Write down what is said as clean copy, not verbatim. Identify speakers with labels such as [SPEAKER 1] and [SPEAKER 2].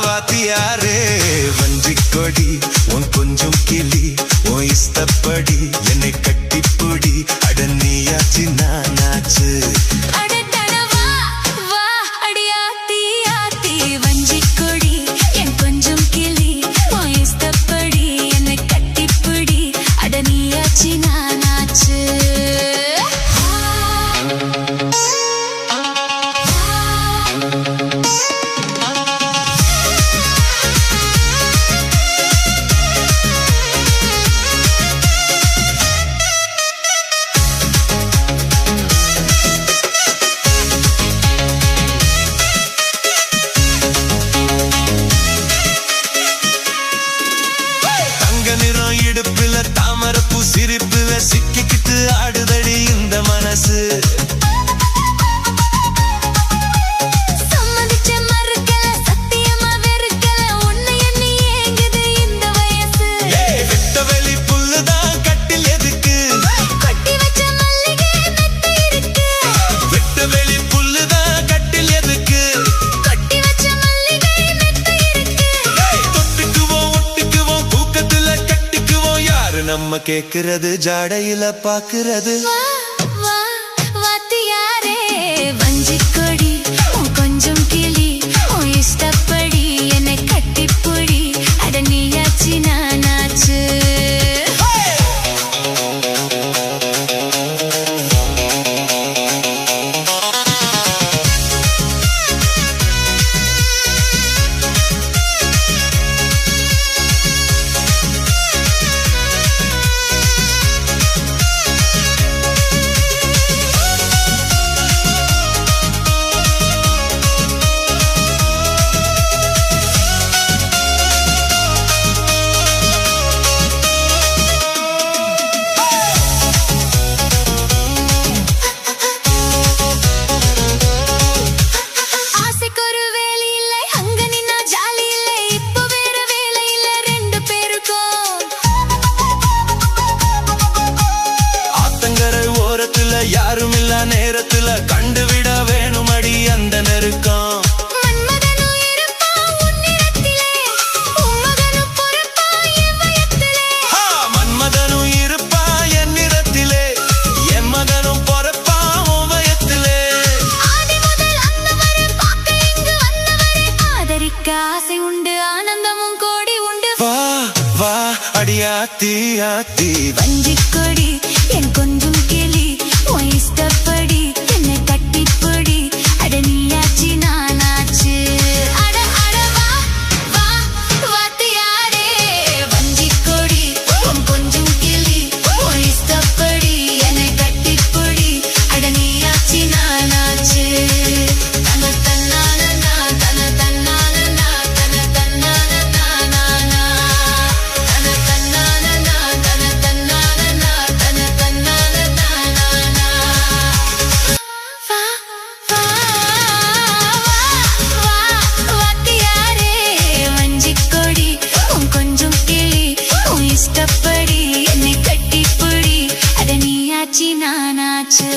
[SPEAKER 1] வாத்தியாரே வஞ்சிக்கொடி உன் கொஞ்சம் கிளி உன் இஷ்டப்படி என்னை கட்டிப்புடி அடனியாச்சு நானாச்சு இடுப்புல தாமரப்பூ சிரிப்புல சிக்கிக்கிட்டு ஆடுதடி இந்த மனசு வெட்டவெளி புல்லுதான் கட்டில் எதுக்கு வெட்டவெளி புல்லுதான் கட்டில் எதுக்கு நம்ம கேக்குறது ஜாடையில பாக்குறது
[SPEAKER 2] வாத்தியாரே வஞ்சிக்கொடி கொஞ்சம் கிளி இஷ்டப்படி என்னை கட்டிப்புடி அடனியாச்சு நானாச்சு
[SPEAKER 1] யாரும் இல்ல நேரத்துல கண்டுவிட வேணுமடி அந்த நெருக்கம் மன்மதனும் இருப்பா என் நிறத்திலே என் மகனும் பொறப்பா உன் வயத்திலே
[SPEAKER 2] ஆசை உண்டு ஆனந்தமும் கோடி உண்டு
[SPEAKER 1] வா வா அடியாத்தி ஆத்தி
[SPEAKER 2] வஞ்சிக்கொடி என் கொஞ்சம் கிளி இஷ்டப்படி என்னை கட்டிப்புடி அடனியாச்சு நானாச்சு வாத்தியாரே வஞ்சிக்கொடி கொஞ்சம் கிளி இஷ்டப்படி என்னை கட்டிப்புடி அடனியாச்சு நானாச்சு தன தன்னானா தன தன்னானா தன தன்னானா தன தன்னானா தன தன்னானா தன தன்னானா வாத்தியாரே வஞ்சிக்கொடி கொஞ்சம் கிளி இஷ்டப்படி என்னை கட்டிப்புடி அடனியாச்சு நானாச்சு